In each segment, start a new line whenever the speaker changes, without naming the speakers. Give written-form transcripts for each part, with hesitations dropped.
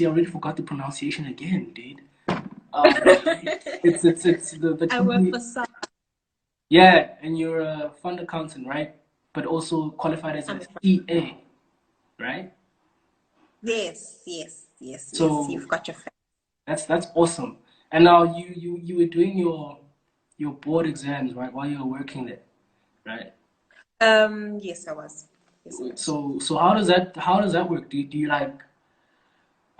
see, I already forgot the pronunciation again, dude. It's the
I work
company.
for some.
Yeah, and you're a fund accountant, right? But also qualified as a
I'm
CA, right?
Yes, yes, yes, yes.
So
You've got your fact.
that's awesome. And now you were doing your board exams, right, while you were working there, right?
Yes, I was. Yes, I was.
So how does that work? Do you like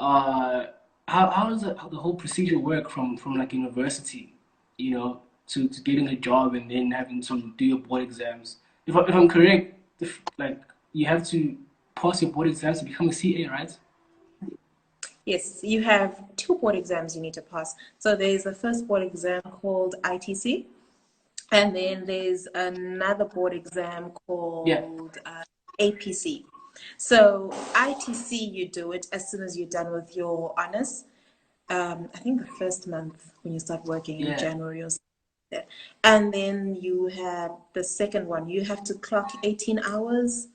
uh how does the whole procedure work from like university, to getting a job and then having to do your board exams? If I'm correct, if like you have to pass your board exams to become a CA, right?
Yes, you have two board exams you need to pass. So there's a first board exam called ITC, and then there's another board exam
Yeah.
called APC. So ITC, you do it as soon as you're done with your honors. I think the first month when you start working in
Yeah.
January or something like that. And then you have the second one. You have to clock 18 hours,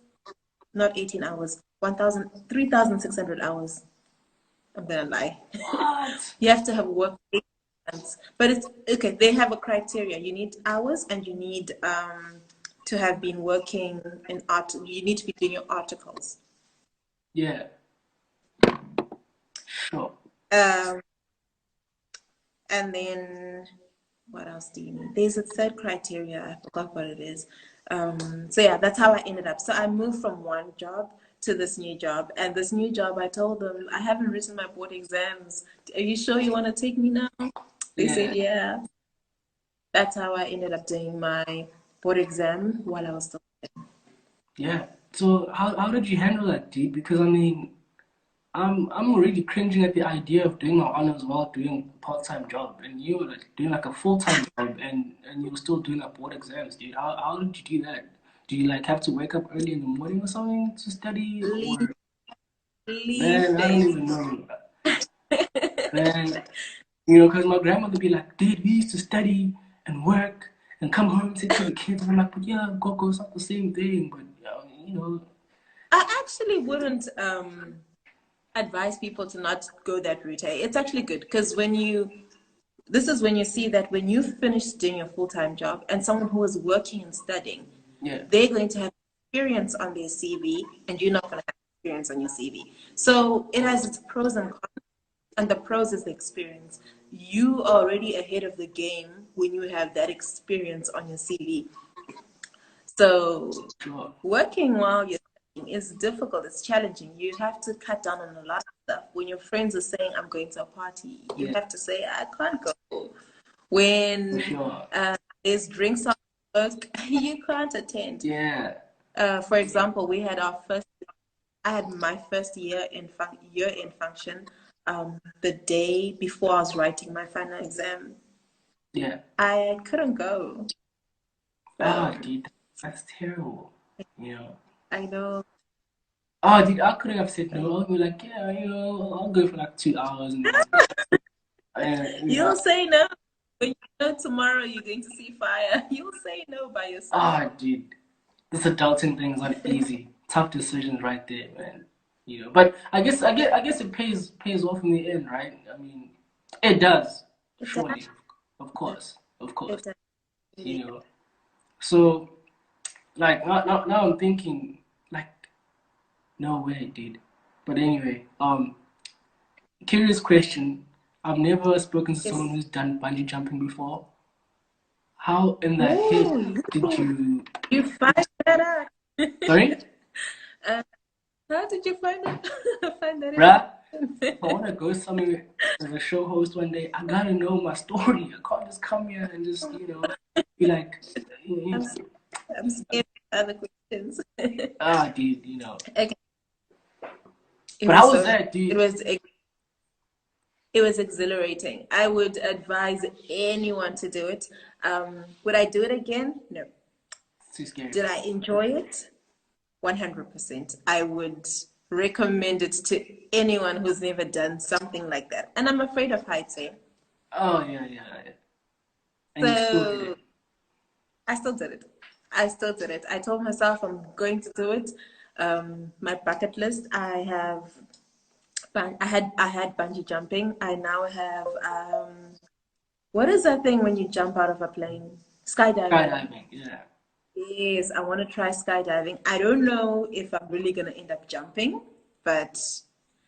not 18 hours, 3,600 hours. I'm gonna lie.
What?
You have to have worked 8 months. But it's okay, they have a criteria. You need hours and you need to have been working in art. You need to be doing your articles.
Yeah. Sure.
Um, and then what else do you need? There's a third criteria. I forgot what it is. So yeah, that's how I ended up. So I moved from one job to this new job, and this new job, I told them I haven't written my board exams. Are you sure you want to take me now? They said
Yeah.
yeah. That's how I ended up doing my board exam while I was still.
Yeah. So how did you handle that, dude? Because I mean, I'm already cringing at the idea of doing my honors while doing a part-time job, and you were like doing like a full-time job, and you were still doing like board exams, dude. How did you do that? Do you like have to wake up early in the morning or something to study,
Leave,
or
leave
man, I don't
days.
even know, man. Because my grandmother would be like, dude, we used to study and work and come home and take care of the kids, and I'm like, but yeah, Gogo, it's not the same thing, but you know,
I actually wouldn't advise people to not go that route. It's actually good because this is when you see that when you finish doing your full-time job and someone who is working and studying,
yeah,
they're going to have experience on their CV and you're not going to have experience on your CV. So it has its pros and cons, and the pros is the experience. You are already ahead of the game when you have that experience on your CV. So
sure,
working while you're studying is difficult, it's challenging. You have to cut down on a lot of stuff. When your friends are saying, I'm going to a party, you
yeah,
have to say, I can't go.
for
When
sure,
there's drinks at work, you can't attend.
yeah,
For example, I had my first year in function the day before I was writing my final exam.
yeah.
I couldn't go.
Ah,
So
dude, that's terrible. You know.
I know.
Ah, dude, I couldn't have said no. I'd be like, yeah, I'll go for like 2 hours and then,
You'll say no. When you know tomorrow you're going to see fire, you'll say no by yourself.
ah, dude, this adulting thing is not easy. Tough decisions right there, man. But I guess it pays off in the end, right? I mean, it does,
It does.
surely, of course.
It does.
You
Really
know. So, like, now I'm thinking, like, no way, dude. But anyway, curious question. I've never spoken to someone
does.
who's done bungee jumping before. How in the heck
Oh,
did you?
you find that out.
Sorry,
uh, how did you find that? Find that
bruh. If I
information?
want to go somewhere as a show host one day, I gotta know my story. I can't just come here and just be like, you
I'm,
know,
s- I'm scared of other questions.
ah, dude,
Okay.
But how was
So
that,
it
dude?
was it was exhilarating. I would advise anyone to do it. Would I do it again? No.
It's too scary.
Did I enjoy it? 100%. I would recommend it to anyone who's never done something like that. And I'm afraid of heights, eh?
Oh yeah, yeah, yeah. And you still did
So
it.
I still did it. I still did it. I told myself I'm going to do it. My bucket list, I have But I had bungee jumping. I now have what is that thing when you jump out of a plane? Skydiving.
Skydiving, yeah.
Yes, I want to try skydiving. I don't know if I'm really gonna end up jumping, but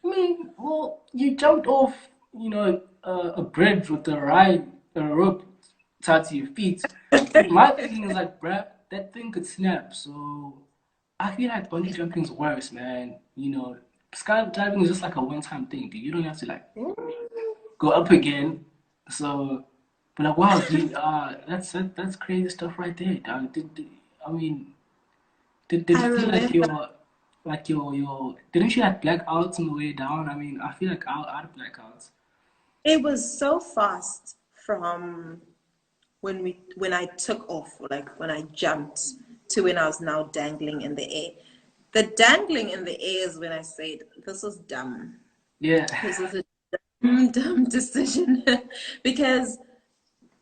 I mean, well, you jumped off, a bridge with a rope tied to your feet. My thing is like, bruh, that thing could snap. So I feel like bungee jumping's worse, man. Skydiving is just like a one-time thing, dude. You don't have to like go up again. So, but like, wow, dude, that's crazy stuff right there, dog. I mean, did
I
it feel like
remember
your didn't you have blackouts on the way down? I mean, I feel like I had blackouts.
it was so fast from when I took off, like when I jumped to when I was now dangling in the air. The dangling in the air is when I said, this was dumb.
Yeah.
This was a dumb decision because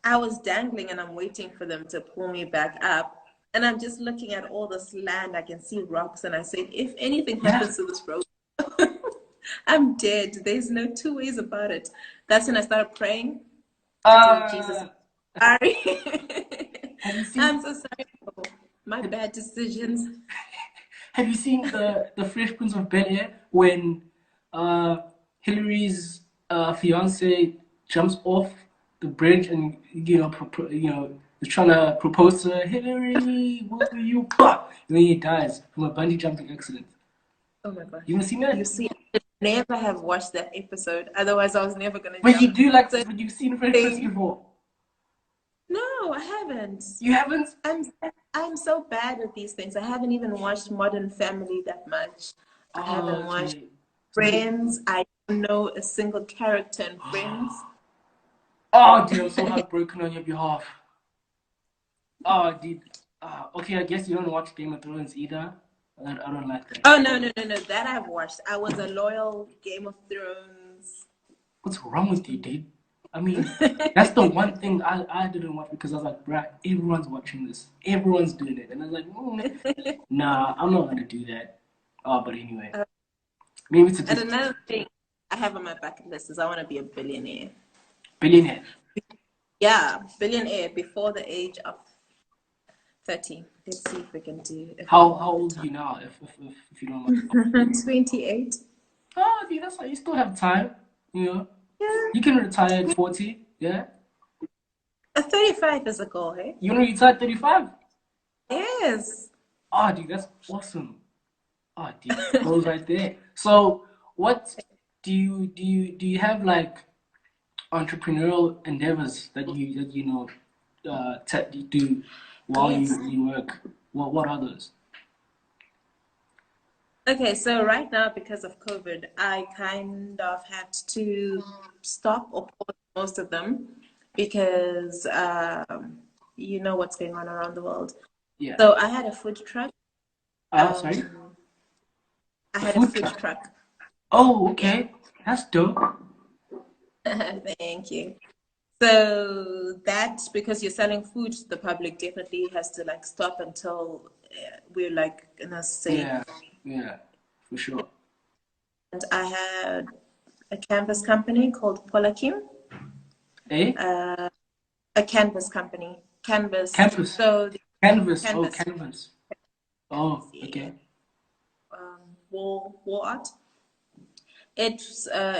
I was dangling and I'm waiting for them to pull me back up. And I'm just looking at all this land. I can see rocks. And I said, if anything
Yeah.
happens to this road, I'm dead. There's no two ways about it. That's when I started praying. I said, Jesus,
Uh,
I'm sorry.
have you seen
I'm so sorry for my bad decisions.
have you seen the Fresh Prince of Bel-Air when uh Hillary's fiance jumps off the bridge and is trying to propose to her, Hillary, will you? Bah! And then he dies from a bungee jumping accident.
Oh my gosh.
You haven't seen
You
that?
see, I never have watched that episode. Otherwise, I was never going to
But you
jump.
do like,
So,
but you've seen Fresh Prince
thing.
before.
No, I haven't.
You haven't?
I'm I'm so bad with these things. I haven't even watched Modern Family that much. I
Oh,
haven't watched
okay. So,
Friends. I don't know a single character in Friends.
oh, dude, I'm so heartbroken on your behalf. Oh, dude. Okay, I guess you don't watch Game of Thrones either. I don't like that.
Oh no! That I've watched. I was a loyal Game of Thrones.
What's wrong with you, dude? I mean, that's the one thing I didn't watch because I was like, bruh, everyone's watching this. Everyone's doing it. And I was like, nah, I'm not gonna do that. Oh, but anyway. Maybe it's a
And
good
another thing I have on my bucket list is I want to be a billionaire.
billionaire.
Yeah, billionaire before the age of 30. Let's see if we can do if we
How
can
how
do the
old are
time.
you now, if you don't mind?
28.
Oh, dude, that's like you still have time. You know,
Yeah.
you can retire at 40. Yeah,
A 35 is a goal, hey?
you want to retire at 35.
Yes.
Oh, dude, that's awesome. Oh, dude, goes right there. So, what do you have like entrepreneurial endeavors that you do while
Yes.
you work? What others?
Okay, so right now, because of COVID, I kind of had to stop or pause most of them because you know what's going on around the world.
Yeah.
So I had a food truck.
Sorry,
Um, I
a
had a
food
food
truck.
truck.
Oh,
Yeah.
okay, that's dope.
Thank you. So that because you're selling food to the public definitely has to like stop until we're like in a safe.
Yeah, yeah, for sure.
And I had a canvas company called Polakim,
Eh?
a canvas company, canvas.
Campus.
So the
Canvas. Oh,
canvas,
canvas. Oh,
yeah,
okay.
wall art. It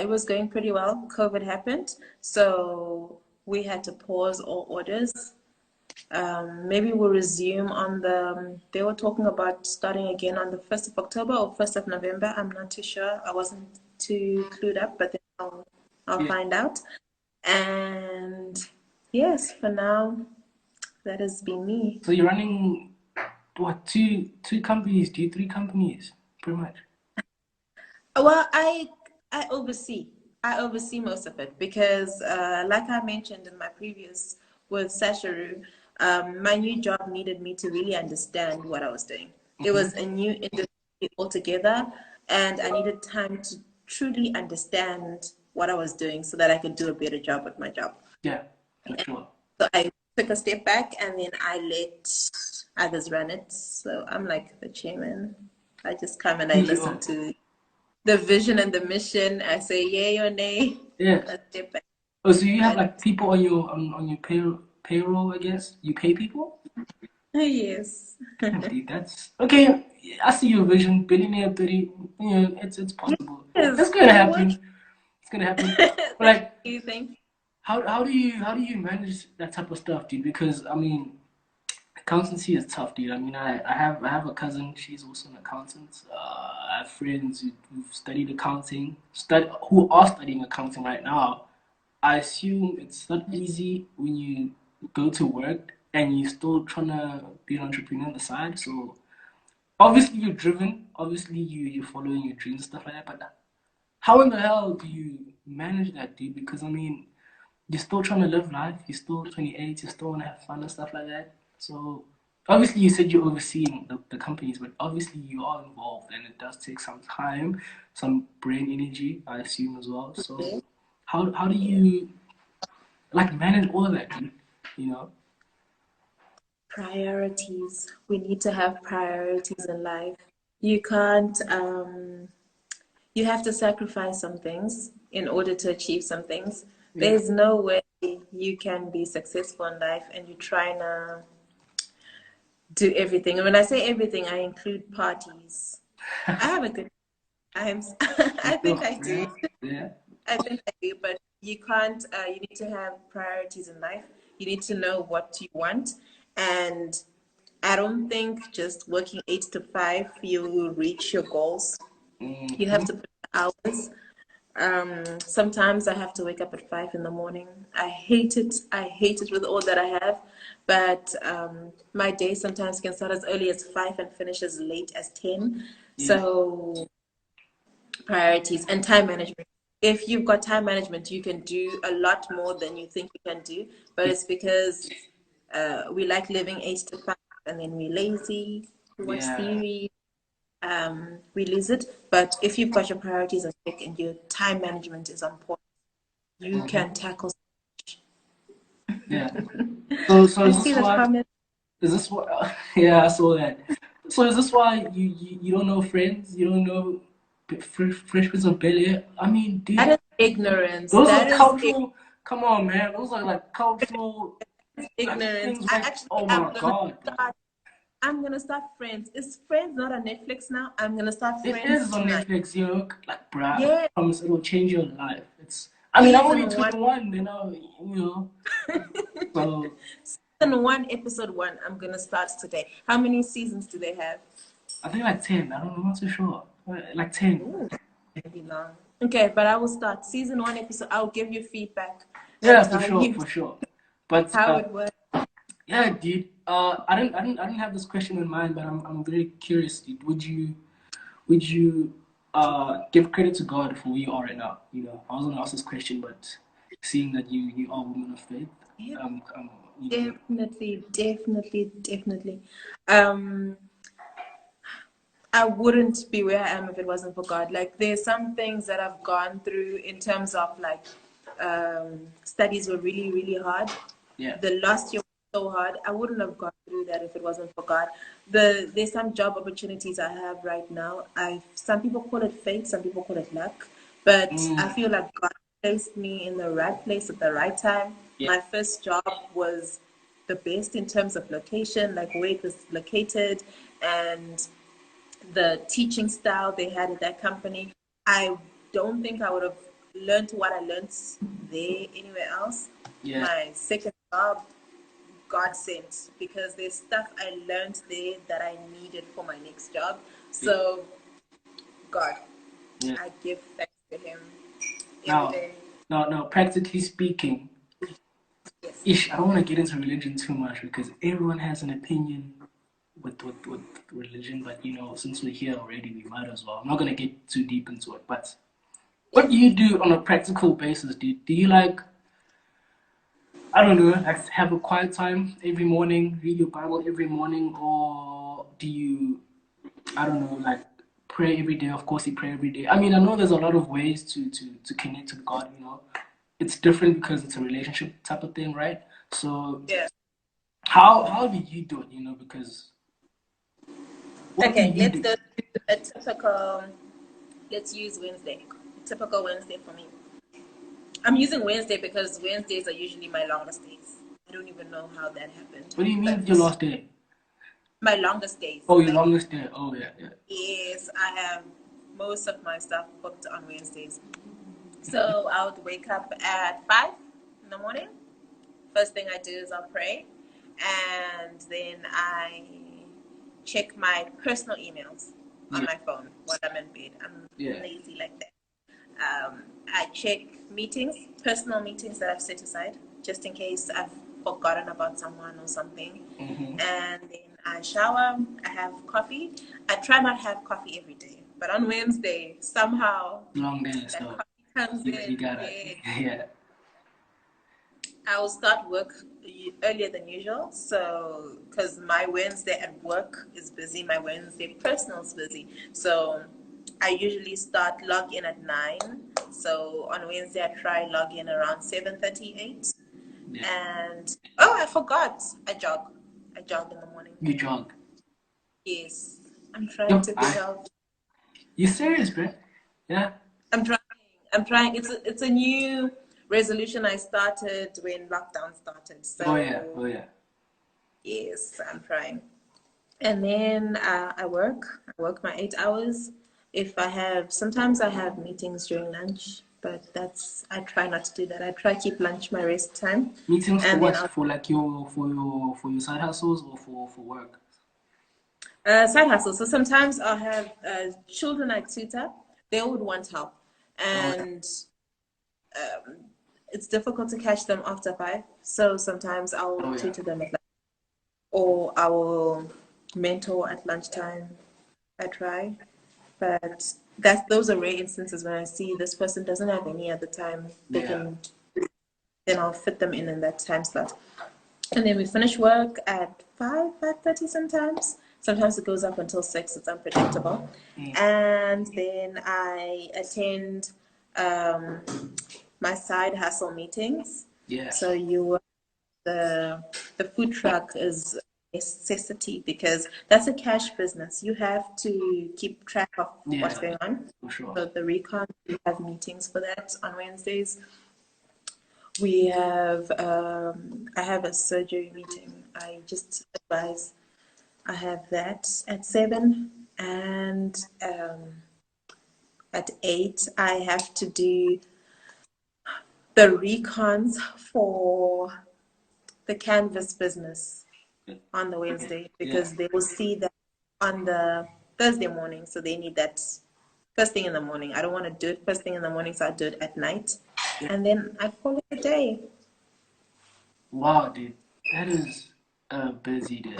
was going pretty well. COVID happened, so we had to pause all orders. Maybe we'll resume on the. They were talking about starting again on the 1st of October or 1st of November. I'm not too sure. I wasn't too clued up, but then I'll
Yeah.
find out. And yes, for now, that has been me.
So you're running what two companies? Do you three companies? Pretty much.
Well, I oversee. I oversee most of it because, like I mentioned in my previous with Sasharu, my new job needed me to really understand what I was doing. It
Hmm.
was a new industry altogether, and I needed time to truly understand what I was doing so that I could do a better job with my job.
Yeah, for sure.
So I took a step back and then I let others run it. So I'm like the chairman. I just come and I listen
CEO.
to. the vision and the mission. I say yay or nay.
Yeah.
I step back.
Oh, so you have
And
like people on your payroll, I guess. You pay people?
yes.
Damn, dude, that's okay. I see your vision, billionaire 30. You know, it's possible.
Yes,
It's gonna
you're working.
happen. It's gonna happen. But
Thank
like,
you. Thank you.
how do you manage that type of stuff, dude? Because I mean, accountancy is tough, dude. I mean, I have a cousin. She's also an accountant. I have friends who've studied accounting, who are studying accounting right now. I assume it's not easy when you go to work and you're still trying to be an entrepreneur on the side. So obviously you're driven. Obviously you're following your dreams and stuff like that. But how in the hell do you manage that, dude? Because I mean, you're still trying to live life. You're still 28. You still want to have fun and stuff like that. So obviously you said you're overseeing the companies, but obviously you are involved, and it does take some time, some brain energy, I assume as well. So how do you like manage all of that, dude? You know?
Priorities. We need to have priorities in life. You can't, you have to sacrifice some things in order to achieve some things.
Yeah.
There's no way you can be successful in life and you're trying to do everything. And when I say everything, I include parties. I have a good time. I think I do.
Yeah. Yeah.
I think I do, but you can't, you need to have priorities in life. You need to know what you want. And I don't think just working 8 to 5, you will reach your goals. You have
Mm-hmm.
to put the hours. Sometimes I have to wake up at 5 in the morning. I hate it. I hate it with all that I have. But my day sometimes can start as early as 5 and finish as late as 10.
Yeah.
So priorities and time management. If you've got time management, you can do a lot more than you think you can do. But
Yeah.
it's because we like living 8 to 5 and then we're lazy, we watch
Yeah.
series, we lose it. But if you've got your priorities in check and your time management is on point, you
Mm-hmm.
can tackle.
Yeah. So
I
is
see
this
the
why?
comment.
Is this why? Yeah, I saw that. So is this why you don't know friends? You don't know Fresh Prince of Bel-Air? I mean,
That
dude,
is ignorance.
those are
That is
cultural. Come on, man. Those are like cultural like
ignorance.
things
I
back.
actually
Oh
am
my
gonna
God, bro.
start. I'm gonna start Friends. Is Friends not on Netflix now? I'm gonna start
It
Friends
is on
tonight.
Netflix, you know. Like, bruh, I
Yeah,
promise it'll change your life. It's. I mean, I'm only
season one.
21, you know. So
Season one, episode one. I'm gonna start today. How many seasons do they have?
I think like 10. I don't know. I'm not too sure. Like 10.
Ooh, maybe long. Okay, but I will start season one episode. I'll give you feedback and
Yeah, for
tell
sure,
you
for sure. But
how it works.
yeah, dude. I didn't have this question in mind, but I'm very curious, dude. Would you give credit to God for who you are right now? You know, I was gonna ask this question, but seeing that you are a woman of faith,
Yeah,
you know,
definitely, definitely, definitely. Um, I wouldn't be where I am if it wasn't for God. Like there's some things that I've gone through in terms of like studies were really, really hard.
yeah,
The last year was so hard. I wouldn't have gone through that if it wasn't for God. There's some job opportunities I have right now. I some people call it fate, some people call it luck, but I
mm,
feel like God placed me in the right place at the right time.
yeah,
My first job was the best in terms of location, like where it was located, and the teaching style they had at that company. I don't think I would have learned what I learned there anywhere else.
yeah,
My second job, God sent, because there's stuff I learned there that I needed for my next job.
yeah,
So, God,
yeah.
I give thanks to Him every
Now,
day.
now, practically speaking,
Yes.
ish. I don't want to get into religion too much because everyone has an opinion with religion. But you know, since we're here already, we might as well. I'm not gonna get too deep into it, but what
Yes.
do you do on a practical basis? Do you like, I don't know, like have a quiet time every morning, read your Bible every morning, or do you, I don't know, like pray every day? Of course, you pray every day. I mean, I know there's a lot of ways to connect with God. You know, it's different because it's a relationship type of thing, right? So
Yeah.
how do you do it? You know, because what do
Okay,
you
let's
do?
go to a typical. Let's use Wednesday. Typical Wednesday for me. I'm using Wednesday because Wednesdays are usually my longest days. I don't even know how that happened.
What do you mean
But
with your last day?
my longest days.
Oh, your
Like,
longest day. Oh, yeah, yeah.
yes, I have most of my stuff booked on Wednesdays. So I would wake up at 5 in the morning. First thing I do is I'll pray. And then I check my personal emails on
Yeah,
my phone while I'm in bed. I'm
yeah.
lazy like that. I check meetings, personal meetings that I've set aside, just in case I've forgotten about someone or something.
Mm-hmm.
And then I shower, I have coffee. I try not to have coffee every day, but on Wednesday, somehow
Long day,
that
so
coffee comes
you
in.
gotta,
Yeah.
yeah.
I will start work earlier than usual. So, because my Wednesday at work is busy, my Wednesday personal is busy. So, I usually start log in at 9. So, on Wednesday, I try log in around 7:38.
Yeah.
And, oh, I forgot. I jog. I jog in the morning.
You jog.
Yes. I'm trying
Yep.
to be healthy.
You serious, bro? Yeah.
I'm trying. I'm trying. It's a new resolution I started when lockdown started.
Oh yeah.
So,
Oh yeah.
yes, I'm trying. And then I work. I work my 8 hours. If I have, sometimes I have meetings during lunch, but I try not to do that. I try to keep lunch my rest time.
Meetings for
And then
what? For like your side hustles or for work?
side hustle. So sometimes I'll have children I tutor. They would want help.
Oh yeah.
And it's difficult to catch them after 5. So sometimes I'll
Oh yeah.
tutor them at lunch, or I will mentor at lunchtime. I try. But those are rare instances when I see this person doesn't have any other time they
Yeah.
can, then I'll fit them in that time slot. And then we finish work at 5:30 sometimes. Sometimes it goes up until 6. It's unpredictable.
Mm.
And then I attend um, my side hustle meetings.
Yeah.
So the food truck is a necessity because that's a cash business. You have to keep track of what's
Yeah.
going on.
For sure.
So the recon, we have meetings for that on Wednesdays. We have I have a surgery meeting. I just advise I have that at 7, and at 8 I have to do the recons for the canvas business on the Wednesday
Yeah.
because they will see that on the Thursday morning. So they need that first thing in the morning. I don't want to do it first thing in the morning, so I do it at night.
Yeah.
And then I call it a day.
Wow, dude. That is a busy day.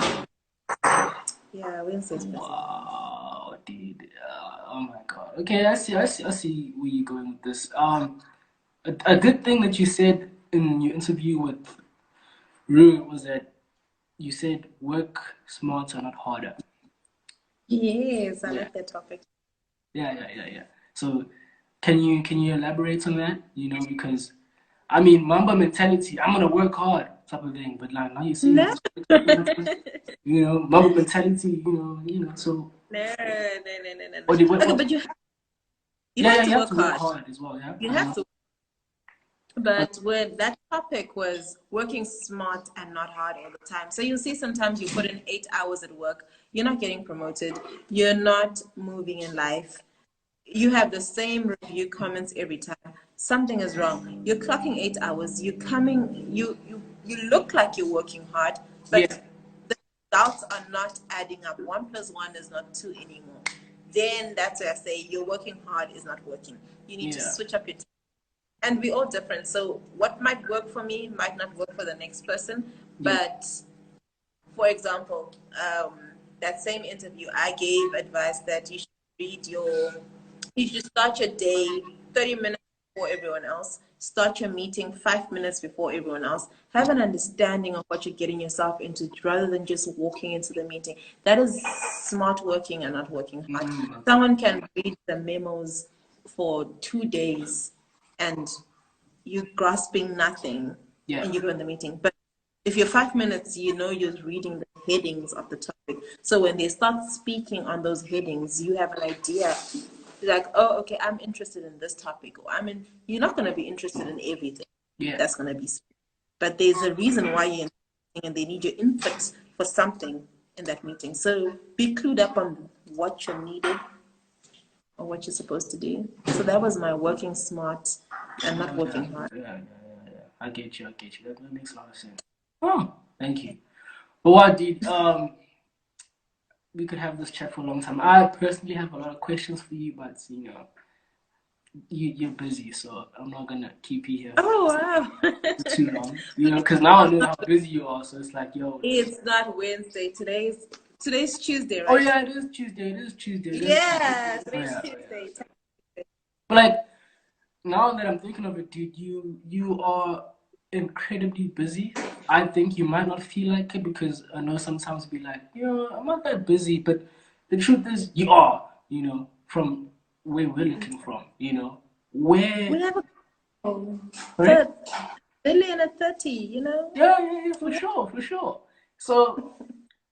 Yeah, Wednesday's busy.
Wow, dude. Oh my God. Okay, I see where you're going with this. A good thing that you said in your interview with Rue was that you said work smarter, not harder.
Yes, I
Yeah,
like that topic.
yeah. So, can you elaborate on that? You know, because I mean, Mamba mentality. I'm gonna work hard, type of thing. But like now you're saying
No.
it's work smarter. You know, Mamba mentality. So
No.
what? What?
Okay,
What?
but you
Yeah,
have
yeah.
to
You have
work
to work
hard.
hard as well. Yeah.
You have to. But when that topic was working smart and not hard all the time. So you'll see sometimes you put in 8 hours at work, you're not getting promoted, you're not moving in life. You have the same review comments every time. Something is wrong. You're clocking 8 hours, you look like you're working hard,
Yeah.
but the results are not adding up. 1 plus 1 is not 2 anymore. Then that's where I say you're working hard is not working. You need to
Yeah.
switch up your, and we're all different. So what might work for me might not work for the next person.
Yeah.
But for example, that same interview, I gave advice that you should start your day 30 minutes before everyone else. Start your meeting 5 minutes before everyone else. Have an understanding of what you're getting yourself into rather than just walking into the meeting. That is smart working and not working hard.
Mm,
Someone can read the memos for 2 days and you grasping nothing
yeah.
and you go in the meeting. But if you're 5 minutes, you're reading the headings of the topic. So when they start speaking on those headings, you have an idea. like, oh, okay, I'm interested in this topic, or you're not going to be interested in everything.
Yeah.
That's going to be, but there's a reason why you're interested, and they need your input for something in that meeting. So be clued up on what you're needed or what you're supposed to do. So that was my working smart and not working hard.
Yeah. I get you. That makes a lot of sense. Oh, thank you. But what did we could have this chat for a long time. I personally have a lot of questions for you, but you're busy, so I'm not gonna keep you here
Oh wow!
for too long. Because now I know how busy you are, so it's like, yo.
It's not Wednesday. Today's Tuesday,
Oh
right?
yeah, it is Tuesday.
Yeah,
Oh
today's
yeah.
Tuesday.
But like now that I'm thinking of it, dude, you are incredibly busy. I think you might not feel like it because I know sometimes be like, I'm not that busy, but the truth is you are, from where we're looking from, Where
We have a oh,
right?
billion and 30, you know?
Yeah, for sure. So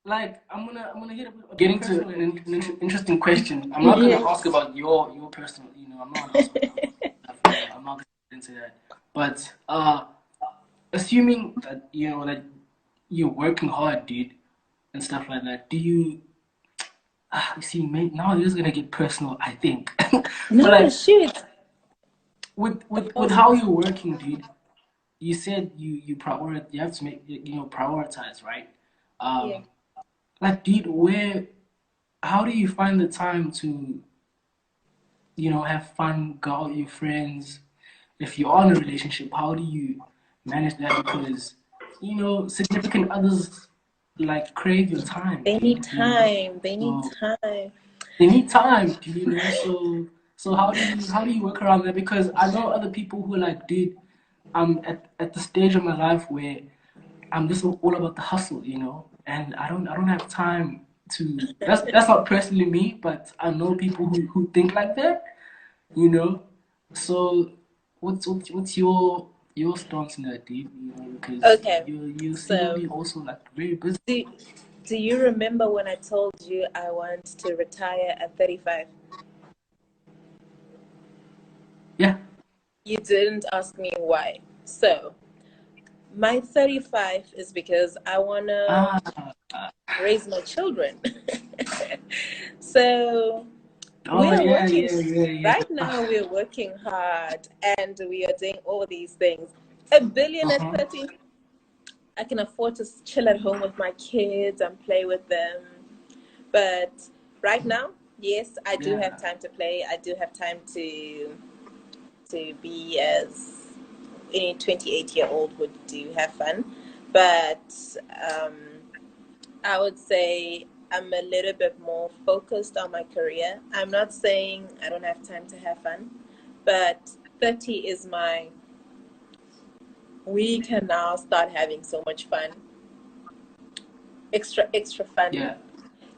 like I'm gonna get into an interesting question. I'm not gonna ask
Yes.
about your personal, I'm not gonna ask about stuff, I'm not gonna get into that. But assuming that that you're working hard, dude, and stuff like that, do you you see, mate, now this is gonna get personal, I think. But
No,
like
shoot.
with how you're working, dude, you said you have to make prioritize, right?
Yeah.
Um like dude, how do you find the time to have fun, go out with your friends? If you're in a relationship, how do you manage that? Because significant others like crave your time,
They need
dude.
time. They need
So
time.
they need time, So how do you work around that? Because I know other people who are like, dude, I'm at the stage of my life where I'm just all about the hustle, and I don't have time to. That's not personally me, but I know people who think like that, you know. So what's your stance in that, dude? Because
Okay.
you seem to
So,
be also like very busy.
do, do you remember when I told you I want to retire at 35?
Yeah.
You didn't ask me why. So, my 35 is because I want to
Ah.
raise my children. So, we
Oh
are
yeah,
working,
yeah.
right now, we're working hard and we are doing all these things. A billion at
Uh-huh.
30, I can afford to chill at home with my kids and play with them. But right now, yes, I do have
Yeah.
time to play. I do have time to be as any 28-year-old would do, have fun. But um, I would say I'm a little bit more focused on my career. I'm not saying I don't have time to have fun, but 30 is we can now start having so much fun, extra fun,
Yeah.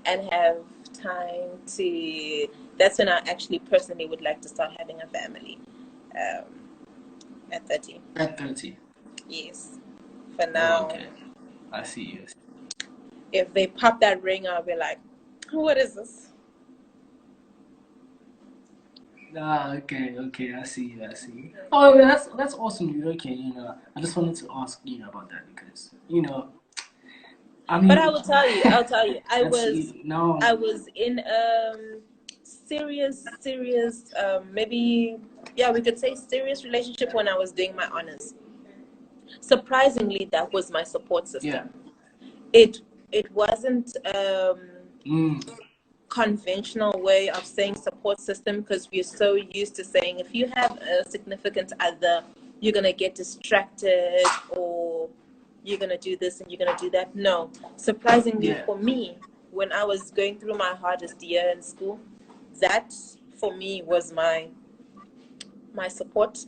and have time to. That's when I actually personally would like to start having a family um, at 30.
At 30.
Yes. For
Oh,
now,
okay. I see you.
if they pop that ring, I'll be like, what is this?
Ah, okay. I see. Oh, yeah, that's awesome, dude. Okay, I just wanted to ask about that because I
But I
mean,
will tell you, I'll tell you,
that's now.
I was in serious, maybe, yeah, we could say serious relationship when I was doing my honors. Surprisingly, that was my support
Yeah.
system. It it wasn't
Mm,
conventional way of saying support system because we're so used to saying if you have a significant other, you're gonna get distracted or you're gonna do this and you're gonna do that. No, surprisingly
yeah.
for me, when I was going through my hardest year in school, that for me was my support,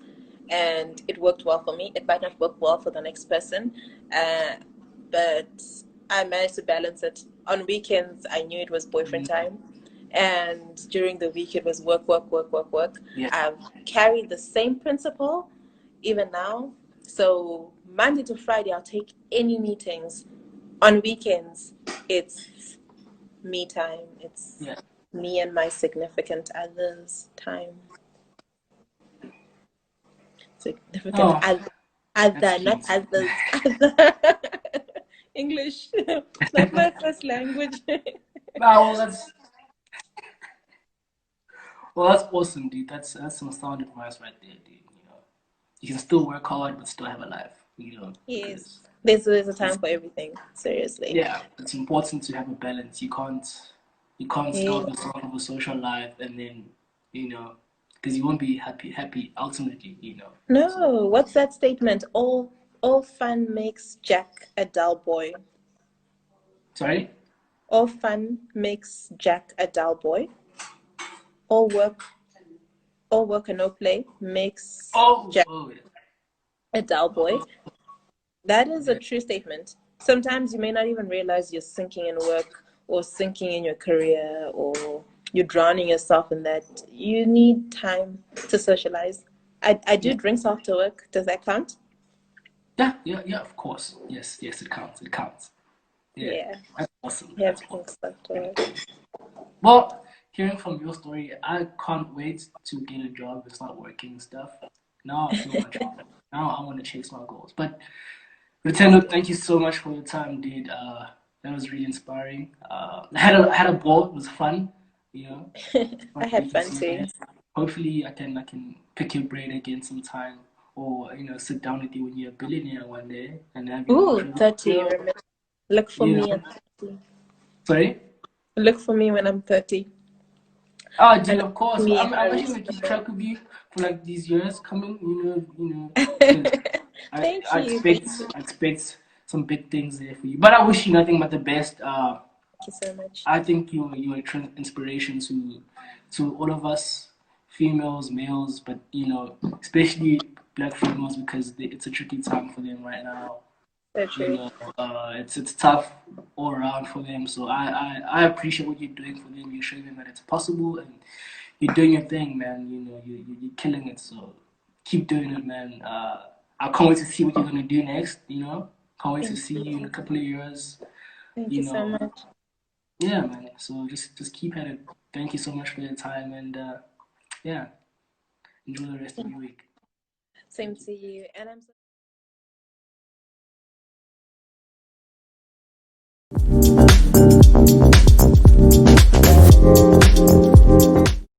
and it worked well for me. It might not work well for the next person, uh, but I managed to balance it. On weekends, I knew it was boyfriend
Mm,
time, and during the week, it was work.
yeah.
I've carried the same principle even now. So Monday to Friday, I'll take any meetings. On weekends, it's me time. It's
Yeah.
me and my significant other's time. Significant
Oh, that's
other, not
cute.
others. Other. English, not my first language.
Ah, that's awesome, dude. That's some sound advice right there, dude. You can still work hard but still have a life.
Yes,
Because
there's a
it's
time for everything. Seriously.
yeah, it's important to have a balance. You can't
Yeah.
starve yourself of a social life and then you know because you won't be happy ultimately. So
No, what's that statement? All fun makes Jack a dull boy.
sorry.
All fun makes Jack a dull boy. All work, all work and no play makes
Oh,
Jack
oh, yeah.
a dull boy.
Oh,
That is a
yeah,
true statement. Sometimes you may not even realize you're sinking in work or sinking in your career or you're drowning yourself in that. You need time to socialize. I do
yeah,
drinks after work. Does that count?
yeah, yeah, yeah. Of course, yes, yes. It counts. It counts. Yeah,
Yeah,
that's awesome.
you have
That's awesome.
drinks after work.
Well, hearing from your story, I can't wait to get a job and start working and stuff. Now I feel much better. Now I want to chase my goals. But Rutendo, thank you so much for your time, dude. That was really inspiring. I had a ball. It was fun. Fun
I had
speaking
fun
to you,
too.
man. Hopefully, I can pick your brain again sometime, or sit down with you when you're a billionaire one day and have you on the
Ooh,
show.
30. Remember, look for
You
me
know.
at 30.
Sorry.
Look for me when I'm 30.
Oh, dude,
And
of course.
me in
I'm
my
actually gonna keep
retirement.
track of you for like these years coming. Because I,
Thank
I
you. Thank
expect
you.
I expect some big things there for you. But I wish you nothing but the best.
Thank you so much.
I think you're a inspiration to all of us, females, males, but especially black females because it's a tricky time for them right now.
So
You
true.
know, it's tough all around for them. So I appreciate what you're doing for them. You're showing them that it's possible, and you're doing your thing, man. You're killing it. So keep doing it, man. I can't wait to see what you're gonna do next. Can't wait to
Thank
see
you.
you in a couple of years.
Thank you
You
so
know,
much.
yeah, man. So just keep at it. Thank you so much for your time, and yeah, enjoy the rest of your week.
Same
Thank you.
to you. And I'm so